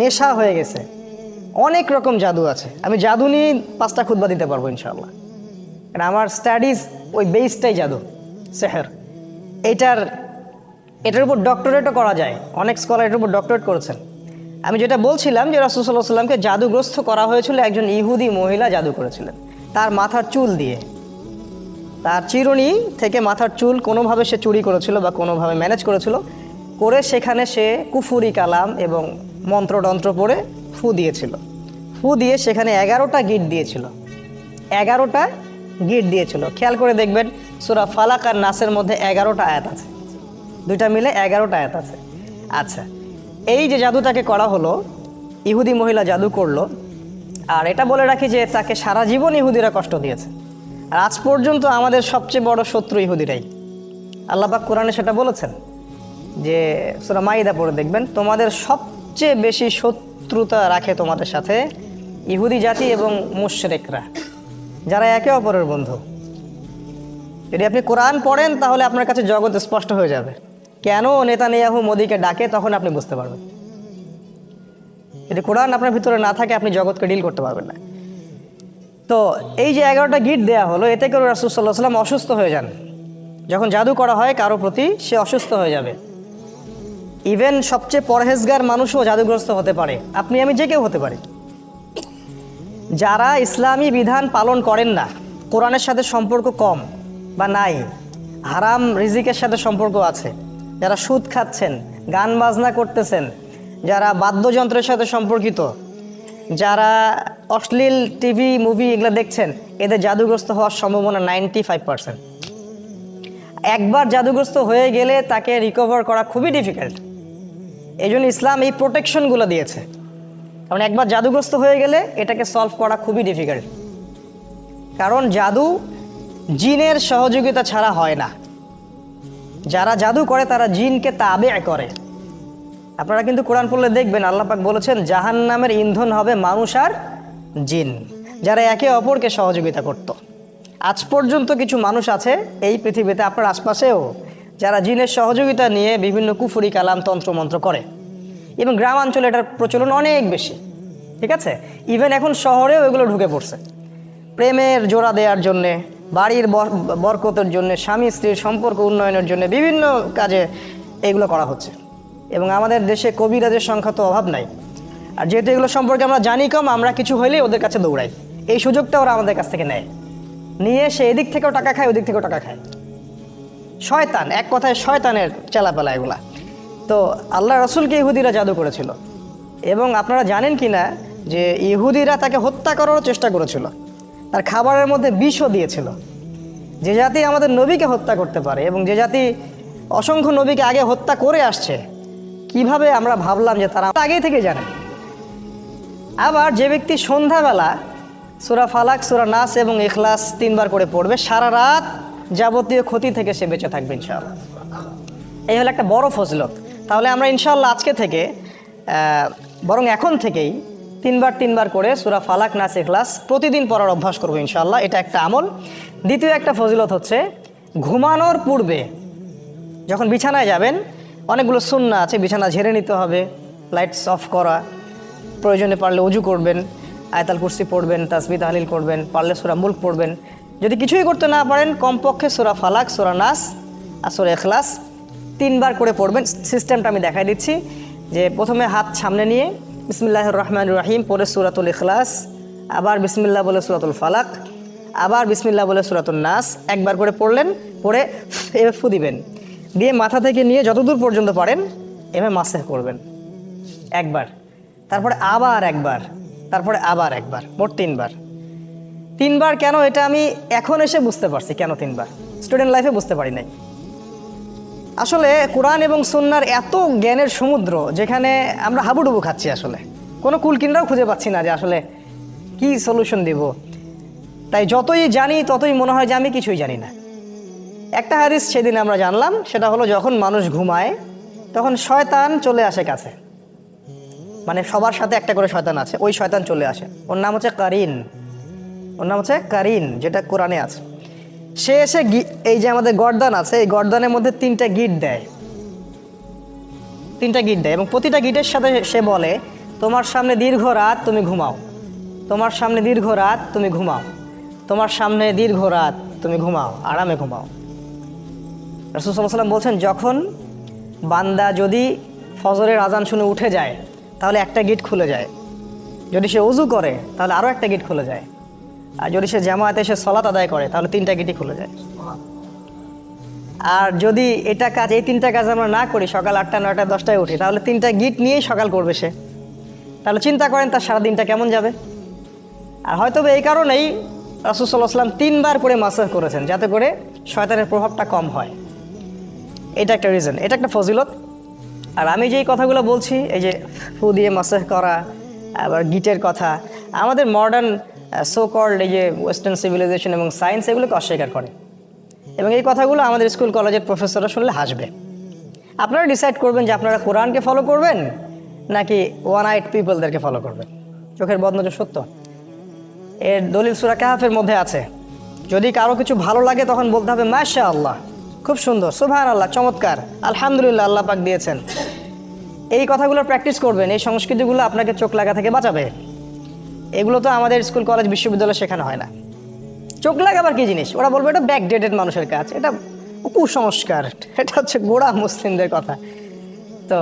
নেশা হয়ে গেছে। অনেক রকম জাদু আছে, আমি জাদু নিয়ে 5টা খুতবা দিতে পারবো ইনশাআল্লাহ। কারণ আমার স্টাডিজ ওই বেসটাই জাদু, সেহের। এটার উপর ডক্টরেটও করা যায়, অনেক স্কলার এটার উপর ডক্টরেট করেছেন। আমি যেটা বলছিলাম যে রাসূল সাল্লাল্লাহু আলাইহি ওয়াসাল্লামকে জাদুগ্রস্ত করা হয়েছিল, একজন ইহুদি মহিলা জাদু করেছিলেন তার মাথার চুল দিয়ে। তার চিরুনি থেকে মাথার চুল কোনোভাবে সে চুরি করেছিল বা কোনোভাবে ম্যানেজ করেছিল, করে সেখানে সে কুফুরি কালাম এবং মন্ত্রতন্ত্র পড়ে ফু দিয়েছিল। ফু দিয়ে সেখানে 11টা গিট দিয়েছিল, 11টা গিট দিয়েছিল। খেয়াল করে দেখবেন সূরা ফালাক আর নাসের মধ্যে 11টা আয়াত আছে, দুইটা মিলে 11টা আয়াত আছে। আচ্ছা, এই যে জাদুটাকে করা হলো, ইহুদি মহিলা জাদু করলো। আর এটা বলে রাখি যে তাকে সারা জীবন ইহুদিরা কষ্ট দিয়েছে, আর আজ পর্যন্ত আমাদের সবচেয়ে বড় শত্রু ইহুদিরাই। আল্লাহ পাক কোরআনে সেটা বলেছেন যে সূরা মাইদা পড়ে দেখবেন, তোমাদের সবচেয়ে বেশি শত্রুতা রাখে তোমাদের সাথে ইহুদি জাতি এবং মুশরিকরা, যারা একে অপরের বন্ধু। যদি আপনি কোরআন পড়েন তাহলে আপনার কাছে জগৎ স্পষ্ট হয়ে যাবে। কেন নেতানিয়াহু মোদিকে ডাকে তখন আপনি বুঝতে পারবেন। যদি কোরআন আপনার ভিতরে না থাকে আপনি জগৎকে ডিল করতে পারবেন না। তো এই যে 11টা গিট দেয়া হলো, এতে করে রাসূল সাল্লাল্লাহু আলাইহি ওয়াসাল্লাম অসুস্থ হয়ে যান। যখন জাদু করা হয় কারো প্রতি, সে অসুস্থ হয়ে যাবে। ইভেন সবচেয়ে পরহেজগার মানুষও জাদুগ্রস্ত হতে পারে, আপনি আমি যে কেউ হতে পারি। যারা ইসলামী বিধান পালন করেন না, কোরআনের সাথে সম্পর্ক কম বা নাই, হারাম রিজিকের সাথে সম্পর্ক আছে, যারা সুদ খাচ্ছেন, গান বাজনা করতেছেন, যারা বাদ্যযন্ত্রের সাথে সম্পর্কিত, যারা অশ্লীল টিভি মুভি এগুলো দেখছেন, এদের জাদুগ্রস্ত হওয়ার সম্ভাবনা 95%। একবার জাদুগ্রস্ত হয়ে গেলে তাকে রিকভার করা খুবই ডিফিকাল্ট। এই জন্য ইসলাম এই প্রোটেকশনগুলো দিয়েছে, কারণ একবার জাদুগ্রস্ত হয়ে গেলে এটাকে সলভ করা খুবই ডিফিকাল্ট। কারণ জাদু জিনের সহযোগিতা ছাড়া হয় না। যারা জাদু করে তারা জিনকে তাবে করে। আপনারা কিন্তু কোরআন পড়লে দেখবেন আল্লাহ পাক বলেছেন জাহান্নামের ইন্ধন হবে মানুষ আর জিন, যারা একে অপরকে সহযোগিতা করত। আজ পর্যন্ত কিছু মানুষ আছে এই পৃথিবীতে, আপনার আশপাশেও, যারা জিনের সহযোগিতা নিয়ে বিভিন্ন কুফরি কালাম তন্ত্রমন্ত্র করে, এবং গ্রামাঞ্চলে এটার প্রচলন অনেক বেশি। ঠিক আছে, ইভেন এখন শহরেও এগুলো ঢুকে পড়ছে। প্রেমের জোড়া দেওয়ার জন্যে, বাড়ির বরকতের জন্যে, স্বামী স্ত্রীর সম্পর্ক উন্নয়নের জন্য বিভিন্ন কাজে এগুলো করা হচ্ছে। এবং আমাদের দেশে কবিরাজের সংখ্যা তো অভাব নাই। আর যেহেতু এগুলো সম্পর্কে আমরা জানি কম, আমরা কিছু হইলেই ওদের কাছে দৌড়াই। এই সুযোগটা ওরা আমাদের কাছ থেকে নেয়, নিয়ে সে এদিক থেকেও টাকা খায়, ওদিক থেকেও টাকা খায়। শয়তান, এক কথায় শয়তানের চেলাপেলা এগুলা। তো আল্লাহ রসুলকে ইহুদিরা জাদু করেছিল, এবং আপনারা জানেন কি না যে ইহুদিরা তাকে হত্যা করারও চেষ্টা করেছিল, তার খাবারের মধ্যে বিষও দিয়েছিল। যে জাতি আমাদের নবীকে হত্যা করতে পারে এবং যে জাতি অসংখ্য নবীকে আগে হত্যা করে আসছে, কিভাবে আমরা ভাবলাম যে তারা আগেই থেকে জানে। আবার যে ব্যক্তি সন্ধ্যাবেলা সূরা ফালাক, সূরা নাস এবং ইখলাস 3বার করে পড়বে, সারা রাত যাবতীয় ক্ষতি থেকে সে বেঁচে থাকবে ইনশাআল্লাহ। এই হলো একটা বড় ফজিলত। তাহলে আমরা ইনশাআল্লাহ আজকে থেকে বরং এখন থেকেই 3বার করে সূরা ফালাক, নাস, ইখলাস প্রতিদিন পড়ার অভ্যাস করবো ইনশাআল্লাহ। এটা একটা আমল। দ্বিতীয় একটা ফজিলত হচ্ছে, ঘুমানোর পূর্বে যখন বিছানায় যাবেন, অনেকগুলো সুন্নাহ আছে। বিছানা ঝেড়ে নিতে হবে, লাইটস অফ করা, প্রয়োজনে পারলে ওযু করবেন, আয়াতুল কুরসি পড়বেন, তাসবিহ তাহলিল করবেন, পারলে সূরা মুলক পড়বেন। যদি কিছুই করতে না পারেন, কমপক্ষে সূরা ফালাক, সূরা নাস আর সূরা ইখলাস 3বার করে পড়বেন। সিস্টেমটা আমি দেখাই দিচ্ছি। যে প্রথমে হাত সামনে নিয়ে বিসমিল্লাহির রহমানির রহিম পড়ে সূরাতুল ইখলাস, আবার বিসমিল্লাহ বলে সূরাতুল ফালাক, আবার বিসমিল্লাহ বলে সূরাতুল নাস, একবার করে পড়লেন। পড়ে এভাবে ফু দিবেন, দিয়ে মাথা থেকে নিয়ে যতদূর পর্যন্ত পারেন এভাবে মাসেহ করবেন একবার, তারপরে আবার একবার, তারপরে আবার একবার, মোট 3বার। 3বার কেন, এটা আমি এখন এসে বুঝতে পারছি কেন 3বার, স্টুডেন্ট লাইফে বুঝতে পারি নাই। আসলে কোরআন এবং সুন্নাহর এত জ্ঞানের সমুদ্র, যেখানে আমরা হাবুডুবু খাচ্ছি, আসলে কোনো কুলকিনারাও খুঁজে পাচ্ছি না যে আসলে কি সলিউশন দিব। তাই যতই জানি ততই মনে হয় যে আমি কিছুই জানি না। একটা হাদিস সেদিন আমরা জানলাম, সেটা হলো যখন মানুষ ঘুমায় তখন শয়তান চলে আসে কাছে, মানে সবার সাথে একটা করে শয়তান আছে, ওই শয়তান চলে আসে। ওর নাম হচ্ছে কারিন, ওর নাম হচ্ছে কারিন, যেটা কোরআনে আছে। সে এসে এই যে আমাদের গর্দান আছে, এই গর্দানের মধ্যে 3টা গিট দেয়। 3টা গিট দেয় এবং প্রতিটা গিটের সাথে সে বলে তোমার সামনে দীর্ঘ রাত, তুমি ঘুমাও, তোমার সামনে দীর্ঘ রাত, তুমি ঘুমাও, তোমার সামনে দীর্ঘ রাত, তুমি ঘুমাও, আরামে ঘুমাও। রাসূল সাল্লাল্লাহু আলাইহি ওয়াসাল্লাম বলছেন যখন বান্দা যদি ফজরের আজান শুনে উঠে যায় তাহলে একটা গিট খুলে যায়, যদি সে ওযু করে তাহলে আরও একটা গিট খুলে যায়, আর যদি সে জামায়াতে এসে সালাত আদায় করে তাহলে 3টা গিটই খুলে যায়। আর যদি এই 3টা কাজ আমরা না করি, সকাল 8টা 9টা 10টায় উঠি, তাহলে 3টা গিট নিয়েই সকাল করবে সে। তাহলে চিন্তা করেন তার সারাদিনটা কেমন যাবে। আর হয়তো এই কারণেই রাসূল সাল্লাল্লাহু আলাইহি ওয়াসাল্লাম 3বার করে মাসাহ করেছেন, যাতে করে শয়তানের প্রভাবটা কম হয়। এটা একটা রিজন, এটা একটা ফজিলত। আর আমি যেই কথাগুলো বলছি, এই যে ফু দিয়ে মাসাহ করা, আবার গিটের কথা, আমাদের মডার্ন সো কল্ড এই যে ওয়েস্টার্ন সিভিলাইজেশন এবং সায়েন্স এগুলোকে অস্বীকার করে, এবং এই কথাগুলো আমাদের স্কুল কলেজের প্রফেসররা শুনলে হাসবে। আপনারা ডিসাইড করবেন যে আপনারা কোরআনকে ফলো করবেন নাকি ওয়ান আইড পিপলদেরকে ফলো করবেন। চোখের বদনজর সত্য, এর দলিল সূরা কাহফের মধ্যে আছে। যদি কারো কিছু ভালো লাগে তখন বলতে হবে মাশাআল্লাহ, খুব সুন্দর, সুবহানাল্লাহ, চমৎকার, আলহামদুলিল্লাহ, আল্লাহ পাক দিয়েছেন। এই কথাগুলো প্র্যাকটিস করবেন, এই সংস্কৃতিগুলো আপনাকে চোখ লাগা থেকে বাঁচাবে। এগুলো তো আমাদের স্কুল কলেজ বিশ্ববিদ্যালয়ে শেখানো হয় না। চোখ লাগাবার কি জিনিস, ওরা বলবে এটা ব্যাকডেটেড মানুষের কাজ, এটা কুসংস্কার, এটা হচ্ছে গোড়া মুসলিমদের কথা। তো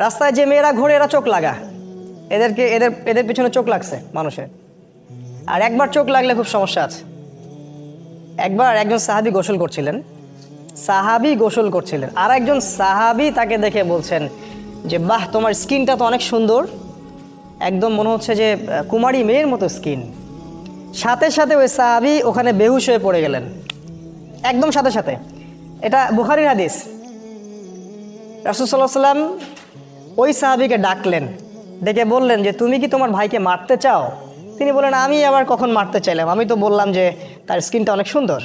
রাস্তায় যে মেয়েরা ঘোরে এরা চোখ লাগা, এদের পিছনে চোখ লাগছে মানুষের। আর একবার চোখ লাগলে খুব সমস্যা আছে। একবার একজন সাহাবী গোসল করছিলেন, আর একজন সাহাবী তাকে দেখে বলছেন যে বাহ, তোমার স্কিনটা তো অনেক সুন্দর, একদম মনে হচ্ছে যে কুমারী মেয়ের মতো স্কিন। সাথে সাথে ওই সাহাবী ওখানে বেহুশ হয়ে পড়ে গেলেন, একদম সাথে সাথে। এটা বুখারীর হাদিস। রাসূল সাল্লাল্লাহু আলাইহি ওয়াসাল্লাম ওই সাহাবীকে ডাকলেন, ডেকে বললেন যে তুমি কি তোমার ভাইকে মারতে চাও? তিনি বললেন আমি আবার কখন মারতে চাইলাম, আমি তো বললাম যে তার স্কিনটা অনেক সুন্দর,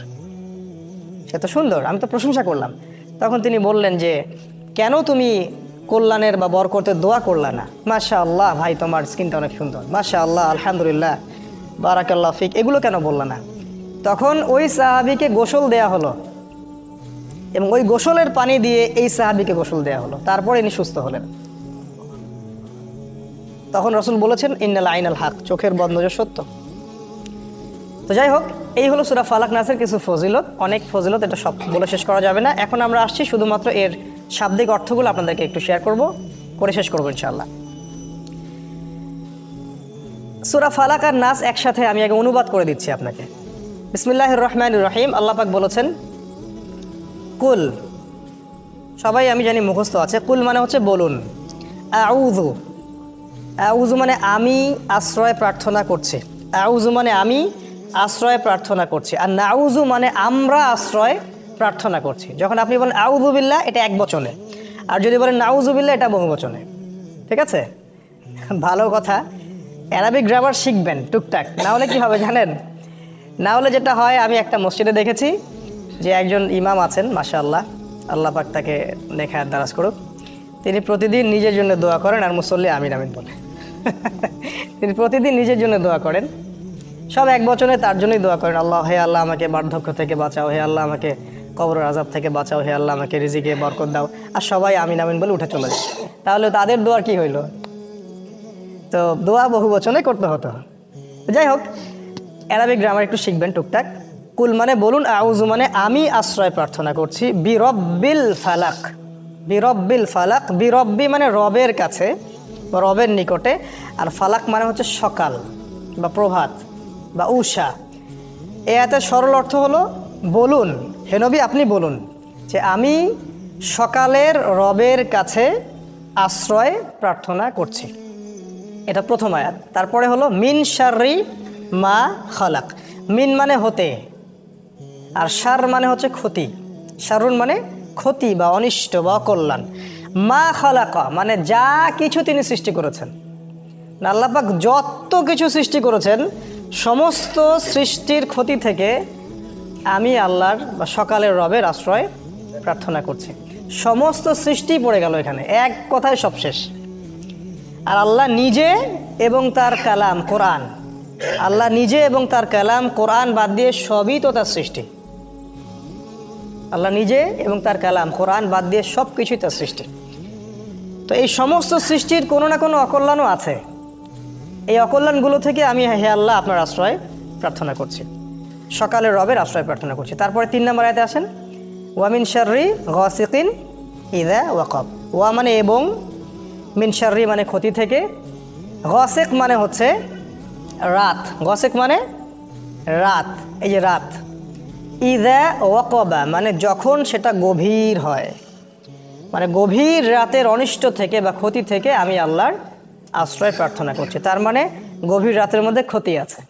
সে তো সুন্দর, আমি তো প্রশংসা করলাম। তখন তিনি বললেন যে কেন তুমি কল্যাণের বা বরকতের দোয়া করলা না? মাশাআল্লাহ ভাই, তোমার স্কিনটা অনেক সুন্দর, মাশাআল্লাহ, আলহামদুলিল্লাহ, বারাকাল্লাহ ফিক, এগুলো কেন বললা না? তখন ওই সাহাবীকে গোসল দেয়া হলো এবং ওই গোসলের পানি দিয়ে এই সাহাবীকে গোসল দেয়া হলো, তারপরে ইনি সুস্থ হলেন। তখন রাসূল বলেছেন ইন্নাল আইনাল হক, চোখের বদনজর সত্য। তো যাই হোক, এই হলো সূরা ফালাক নাসের কিছু ফজিলত, অনেক ফজিলত, এটা সব বলে শেষ করা যাবে না। এখন আমরা আসছি শুধুমাত্র এর শাব্দিক অর্থগুলো আপনাদেরকে একটু শেয়ার করে শেষ করবো ইনশাআল্লাহ। সূরা ফালাক আর নাস একসাথে আমি আগে অনুবাদ করে দিচ্ছি আপনাকে। বিসমিল্লাহির রহমানির রহিম। আল্লাহ পাক বলেছেন কুল, সবাই আমি জানি মুখস্থ আছে। কুল মানে হচ্ছে বলুন। আউযু, আউযু মানে আমি আশ্রয় প্রার্থনা করছি। আউযু মানে আমি আশ্রয় প্রার্থনা করছি। আর নাউযু মানে আমরা আশ্রয় প্রার্থনা করছি। যখন আপনি বলেন আউযু বিল্লাহ, এটা এক বচনে, আর যদি বলেন নাউযু বিল্লাহ, এটা বহু বচনে। ঠিক আছে, ভালো কথা। অ্যারাবিক গ্রামার শিখবেন টুকটাক, না হলে কি হবে জানেন? না হলে যেটা হয়, আমি একটা মসজিদে দেখেছি যে একজন ইমাম আছেন, মাশাআল্লাহ, আল্লাহ পাক তাকে নেখায়াত দারাজ করুক, তিনি প্রতিদিন নিজের জন্য দোয়া করেন আর মুসল্লি আমিন আমিন বলে। তিনি প্রতিদিন নিজের জন্য দোয়া করেন, সব এক বচনে তার জন্যই দোয়া করেন। আল্লাহ, হে আল্লাহ আমাকে বার্ধক্য থেকে বাঁচাও, হে আল্লাহ আমাকে কবরের আযাব থেকে বাঁচাও, হে আল্লাহ আমাকে রিজিকে বরকত দাও, আর সবাই আমিন আমিন বলে উঠে চলে যায়। তাহলে তাদের দোয়ার কি হইল? তো দোয়া বহু বচনে করতে হতো। যাই হোক, অ্যারাবিক গ্রামার একটু শিখবেন টুকটাক। কুল মানে বলুন, আউযু মানে আমি আশ্রয় প্রার্থনা করছি, বিরব্বিল ফালাক, বিরব্বিল ফালাক, বিরব্বি মানে রবের কাছে বা রবের নিকটে, আর ফালাক মানে হচ্ছে সকাল বা প্রভাত বা উষা। এ আয়াতের সরল অর্থ হলো বলুন, হে নবী আপনি বলুন যে আমি সকালের রবের কাছে আশ্রয় প্রার্থনা করছি। এটা প্রথম আয়াত। তারপরে হলো মিন শাররি মা খালাক। মিন মানে হতে, আর শার মানে হচ্ছে ক্ষতি। শারুন মানে ক্ষতি বা অনিষ্ট বা অকল্যাণ। মা খালাকা মানে যা কিছু তিনি সৃষ্টি করেছেন। আল্লাহ পাক যত কিছু সৃষ্টি করেছেন, সমস্ত সৃষ্টির ক্ষতি থেকে আমি আল্লাহর বা সকালের রবের আশ্রয় প্রার্থনা করছি। সমস্ত সৃষ্টি পড়ে গেল এখানে, এক কথায় সব শেষ। আর আল্লাহ নিজে এবং তার কালাম কোরআন, আল্লাহ নিজে এবং তার কালাম কোরআন বাদ দিয়ে সবই তো তার সৃষ্টি। আল্লাহ নিজে এবং তার কালাম কোরআন বাদ দিয়ে সব কিছুই তার সৃষ্টি। তো এই সমস্ত সৃষ্টির কোনো না কোনো অকল্যাণও আছে। এই অকল্যাণগুলো থেকে আমি হে আল্লাহ আপনার আশ্রয় প্রার্থনা করছি, সকালের রবের আশ্রয় প্রার্থনা করছি। তারপরে 3 নম্বর আয়াতে আসেন, ওয়ামিন শাররি গাসিকিন ইযা ওয়াকাব। ওয়া মানে এবং, মিন শাররি মানে ক্ষতি থেকে, গাসিক মানে হচ্ছে রাত, গাসিক মানে রাত, এই যে রাত, ইযা ওয়াকাবা মানে যখন সেটা গভীর হয়, মানে গভীর রাতের অনিষ্ট থেকে বা ক্ষতি থেকে আমি আল্লাহর আশ্রয় প্রার্থনা করছি। তার মানে গভীর রাতের মধ্যে ক্ষতি আছে।